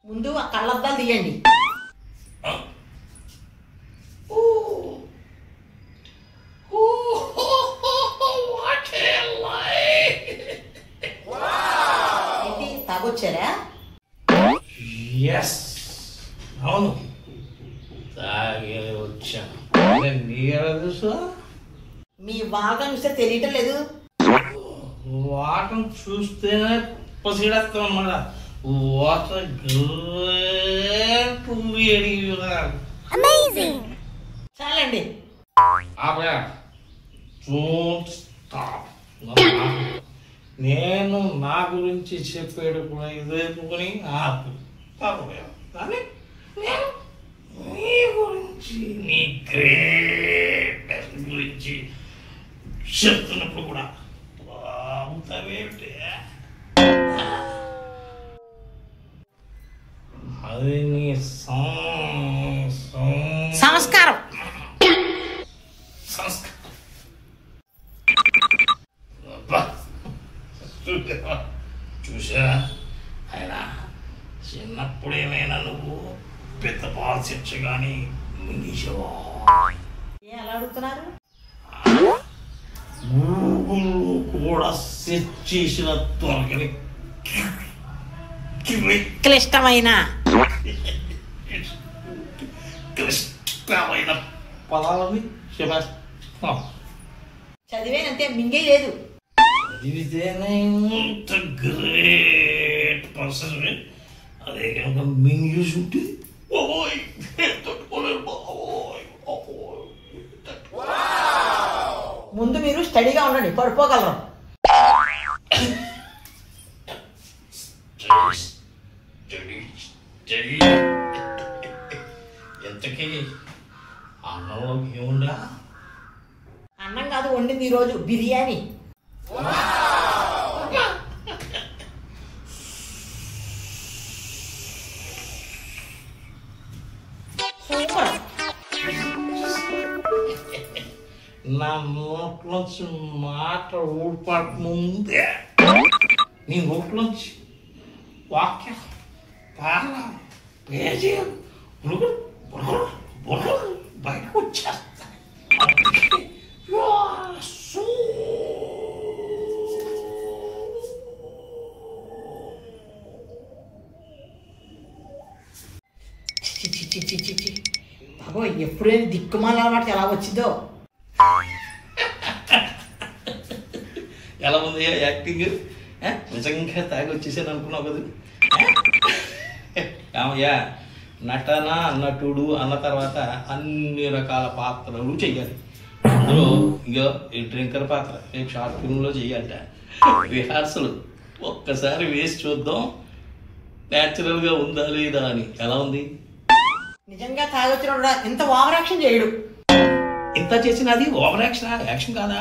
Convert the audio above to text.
ముందు ఆ కళ్ళద్దాలు తీయండి. ఏంటి తాగొచ్చారా? అవును, తాగే వచ్చాను. నీకెలా తెలుసు? మీ వాగం చూస్తే తెలియటం లేదు. వాటం చూస్తేనే పసిగడతాం అన్నమాట. వాటర్ చాలండి. నేను నా గురించి చెప్పేడు కూడా ఇదేపుకొని ఆపు కానీ నేను నీ గురించి, నీ గ్రేట్ గురించి చెప్తున్నప్పుడు కూడా బాగుతావేమిటి? అది నీ సంస్కారం. చూసా ఆయన చిన్నప్పుడేమైనా నువ్వు పెద్ద పాలు చర్చ కానీ మింగేసావా? అలా అడుగుతున్నారు? గూగుల్ కూడా సెర్చ్ చేసిన త్వరగని క్లిష్టమైన పదాలని చదివేనంతే, మింగే లేదు. చదివితేనే ఇంత గ్రేట్ పర్సన్. అదే కనుక మింగేసి ఉంటే ముందు మీరు స్టడీగా ఉండండి, పడిపోగలరు. ఎంతకీ అన్నంలో ఏముండా? అన్నం కాదు వండింది ఈరోజు, బిర్యానీ. సూపర్. నా నోట్లోంచి మాట ఊడిపడక ముందే నీ నోట్లోంచి వాక్యం పేజీలు బయటకు వచ్చేస్తాయి. బాబోయ్, ఎప్పుడైనా దిక్కుమాల అలవాటు ఎలా వచ్చిందో. ఎలా ఉంది యాక్టింగ్? నిజంగా తాగి వచ్చేసాను అనుకున్నావు కదా. కామయ్యా, నటన నటుడు అన్న తర్వాత అన్ని రకాల పాత్రలు చెయ్యాలి. అందులో ఇంకో ఈ డ్రింకర్ పాత్ర రేపు షార్ట్ ఫిల్మ్లో చెయ్యాలట. రిహార్సల్ ఒక్కసారి వేసి చూద్దాం న్యాచురల్గా ఉందా లేదా అని. ఎలా ఉంది? నిజంగా తాగొచ్చిన ఇంత ఓవర్ యాక్షన్ చేయడు. ఇంత చేసినది ఓవర్ యాక్షన్, యాక్షన్ కాదా?